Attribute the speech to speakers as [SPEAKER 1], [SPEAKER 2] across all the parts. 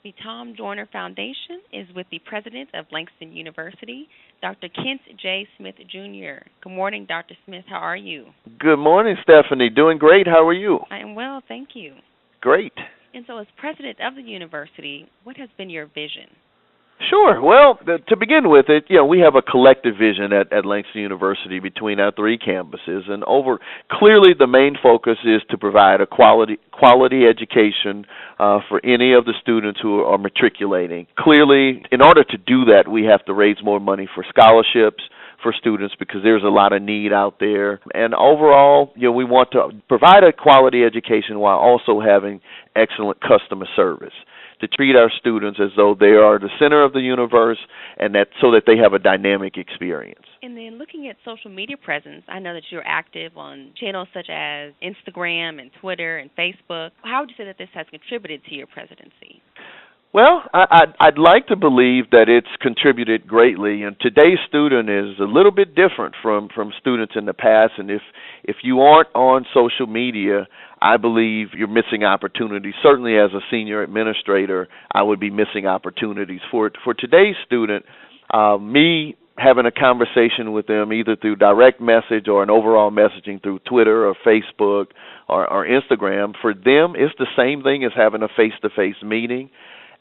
[SPEAKER 1] The Tom Joyner Foundation is with the president of Langston University, Dr. Kent J. Smith, Jr. Good morning, Dr. Smith. How are you?
[SPEAKER 2] Good morning, Stephanie. Doing great. How are you?
[SPEAKER 1] I am well, thank you.
[SPEAKER 2] Great.
[SPEAKER 1] And so, as president of the university, what has been your vision?
[SPEAKER 2] Sure. Well, to begin with, we have a collective vision at Langston University between our three campuses, and clearly the main focus is to provide a quality education for any of the students who are matriculating. Clearly, in order to do that, we have to raise more money for scholarships for students because there's a lot of need out there. And overall, we want to provide a quality education while also having excellent customer service, to treat our students as though they are the center of the universe, and so that they have a dynamic experience.
[SPEAKER 1] And then looking at social media presence, I know that you're active on channels such as Instagram and Twitter and Facebook. How would you say that this has contributed to your presidency?
[SPEAKER 2] Well, I'd like to believe that it's contributed greatly, and today's student is a little bit different from students in the past, and if you aren't on social media, I believe you're missing opportunities. Certainly as a senior administrator, I would be missing opportunities. For today's student, me having a conversation with them either through direct message or an overall messaging through Twitter or Facebook or Instagram, for them it's the same thing as having a face-to-face meeting.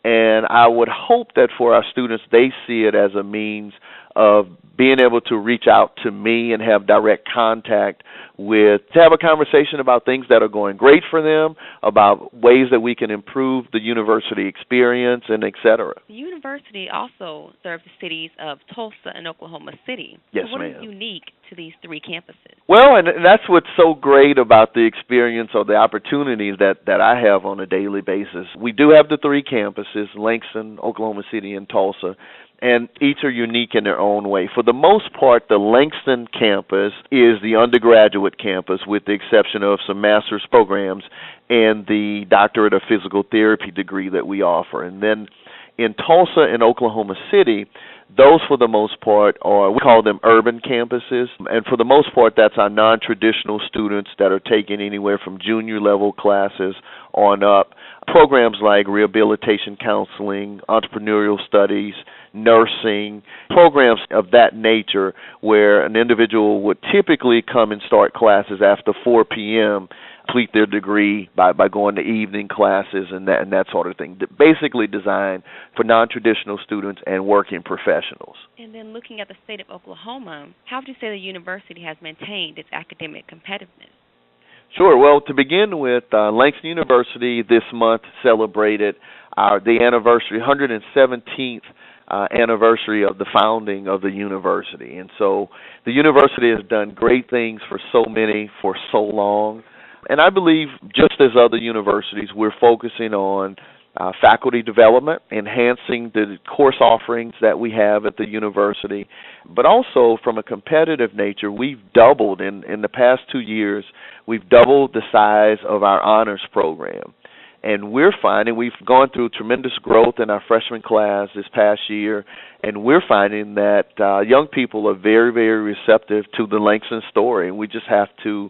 [SPEAKER 2] And I would hope that for our students, they see it as a means of being able to reach out to me and have direct contact to have a conversation about things that are going great for them, about ways that we can improve the university experience, and et cetera.
[SPEAKER 1] The university also serves the cities of Tulsa and Oklahoma City.
[SPEAKER 2] Yes,
[SPEAKER 1] so what
[SPEAKER 2] ma'am.
[SPEAKER 1] is unique to these three campuses?
[SPEAKER 2] Well, and that's what's so great about the experience or the opportunities that I have on a daily basis. We do have the three campuses, Langston, Oklahoma City, and Tulsa, and each are unique in their own way. For the most part, the Langston campus is the undergraduate campus with the exception of some master's programs and the doctorate of physical therapy degree that we offer. And then in Tulsa and Oklahoma City, those for the most part we call them urban campuses, and for the most part that's our non-traditional students that are taking anywhere from junior level classes on up. Programs like rehabilitation counseling, entrepreneurial studies, nursing, programs of that nature where an individual would typically come and start classes after 4 p.m., complete their degree by going to evening classes and that sort of thing. Basically designed for non-traditional students and working professionals.
[SPEAKER 1] And then looking at the state of Oklahoma, how would you say the university has maintained its academic competitiveness?
[SPEAKER 2] Sure. Well, to begin with, Langston University this month celebrated the anniversary, 117th anniversary of the founding of the university. And so the university has done great things for so many for so long. And I believe, just as other universities, we're focusing on faculty development, enhancing the course offerings that we have at the university, but also from a competitive nature, we've doubled in the past 2 years, we've doubled the size of our honors program. And we're finding we've gone through tremendous growth in our freshman class this past year, and we're finding that young people are very, very receptive to the Langston story, and we just have to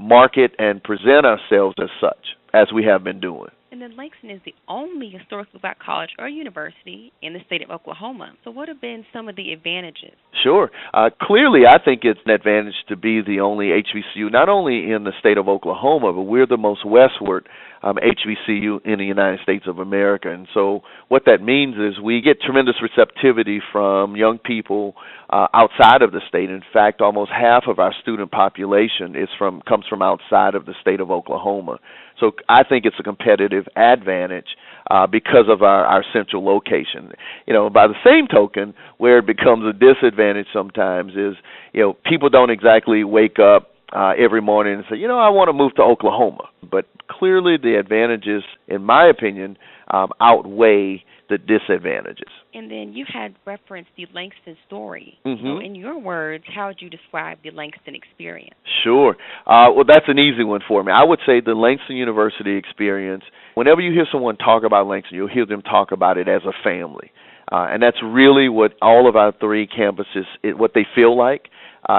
[SPEAKER 2] market and present ourselves as such, as we have been doing.
[SPEAKER 1] And then Langston is the only historically black college or university in the state of Oklahoma. So what have been some of the advantages?
[SPEAKER 2] Sure. Clearly, I think it's an advantage to be the only HBCU, not only in the state of Oklahoma, but we're the most westward HBCU in the United States of America. And so what that means is we get tremendous receptivity from young people outside of the state. In fact, almost half of our student population comes from outside of the state of Oklahoma. So I think it's a competitive advantage because of our central location. By the same token, where it becomes a disadvantage sometimes is, people don't exactly wake up every morning and say, I want to move to Oklahoma. But clearly the advantages, in my opinion, outweigh the disadvantages.
[SPEAKER 1] And then you had referenced the Langston story.
[SPEAKER 2] Mm-hmm.
[SPEAKER 1] So in your words, how would you describe the Langston experience?
[SPEAKER 2] Sure. Well, that's an easy one for me. I would say the Langston University experience, whenever you hear someone talk about Langston, you'll hear them talk about it as a family. And that's really what all of our three campuses, what they feel like.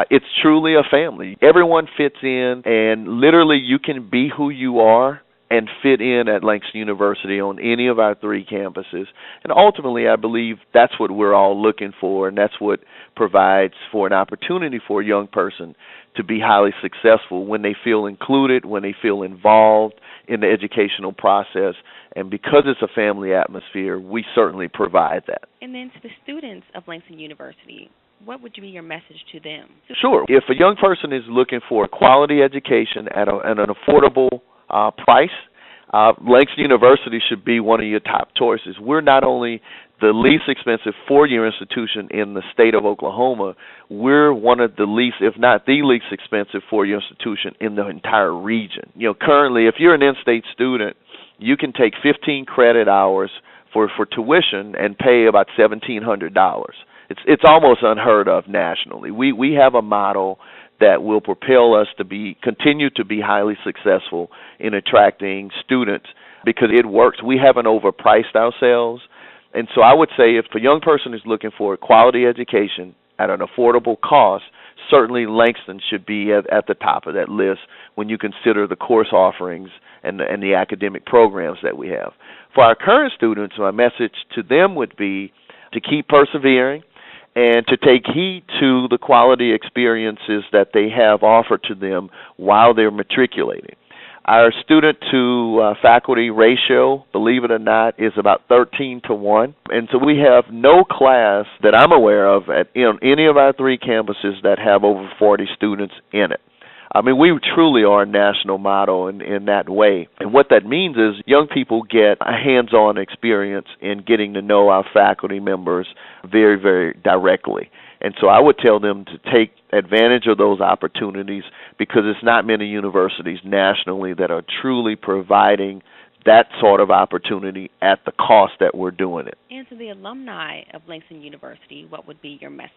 [SPEAKER 2] It's truly a family. Everyone fits in, and literally you can be who you are and fit in at Langston University on any of our 3 campuses. And ultimately, I believe that's what we're all looking for, and that's what provides for an opportunity for a young person to be highly successful when they feel included, when they feel involved in the educational process. And because it's a family atmosphere, we certainly provide that.
[SPEAKER 1] And then to the students of Langston University, what would be your message to them?
[SPEAKER 2] Sure. If a young person is looking for a quality education at an affordable price, Langston University should be one of your top choices. We're not only the least expensive 4-year institution in the state of Oklahoma, we're one of the least, if not the least expensive 4-year institution in the entire region. Currently, if you're an in-state student, you can take 15 credit hours for tuition and pay about $1,700. It's almost unheard of nationally. We have a model that will propel us to continue to be highly successful in attracting students because it works. We haven't overpriced ourselves. And so I would say if a young person is looking for a quality education at an affordable cost, certainly Langston should be at the top of that list when you consider the course offerings and the academic programs that we have. For our current students, my message to them would be to keep persevering and to take heed to the quality experiences that they have offered to them while they're matriculating. Our student-to-faculty ratio, believe it or not, is about 13-1. And so we have no class that I'm aware of at any of our 3 campuses that have over 40 students in it. I mean, we truly are a national model in that way. And what that means is young people get a hands-on experience in getting to know our faculty members very, very directly. And so I would tell them to take advantage of those opportunities because it's not many universities nationally that are truly providing that sort of opportunity at the cost that we're doing it.
[SPEAKER 1] And to the alumni of Langston University, what would be your message?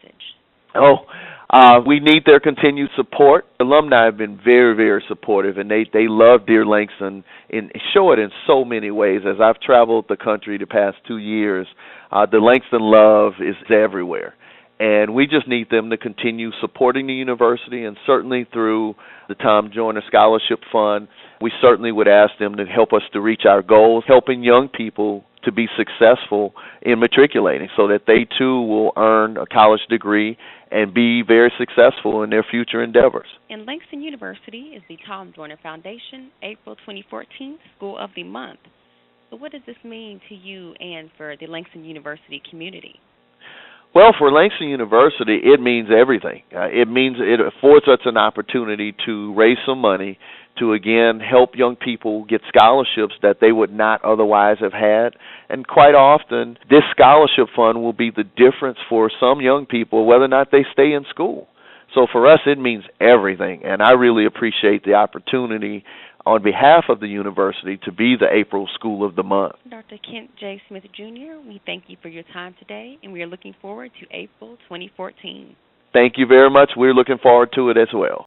[SPEAKER 2] We need their continued support. Alumni have been very, very supportive, and they love Dear Langston and show it in so many ways. As I've traveled the country the past 2 years, the Langston love is everywhere. And we just need them to continue supporting the university, and certainly through the Tom Joyner Scholarship Fund, we certainly would ask them to help us to reach our goals, helping young people to be successful in matriculating so that they too will earn a college degree and be very successful in their future endeavors.
[SPEAKER 1] And Langston University is the Tom Joyner Foundation April 2014 School of the Month. So what does this mean to you and for the Langston University community?
[SPEAKER 2] Well, for Langston University, it means everything. It affords us an opportunity to raise some money to, again, help young people get scholarships that they would not otherwise have had. And quite often, this scholarship fund will be the difference for some young people whether or not they stay in school. So for us, it means everything. And I really appreciate the opportunity on behalf of the university to be the April School of the Month.
[SPEAKER 1] Dr. Kent J. Smith, Jr., we thank you for your time today, and we are looking forward to April 2014.
[SPEAKER 2] Thank you very much. We're looking forward to it as well.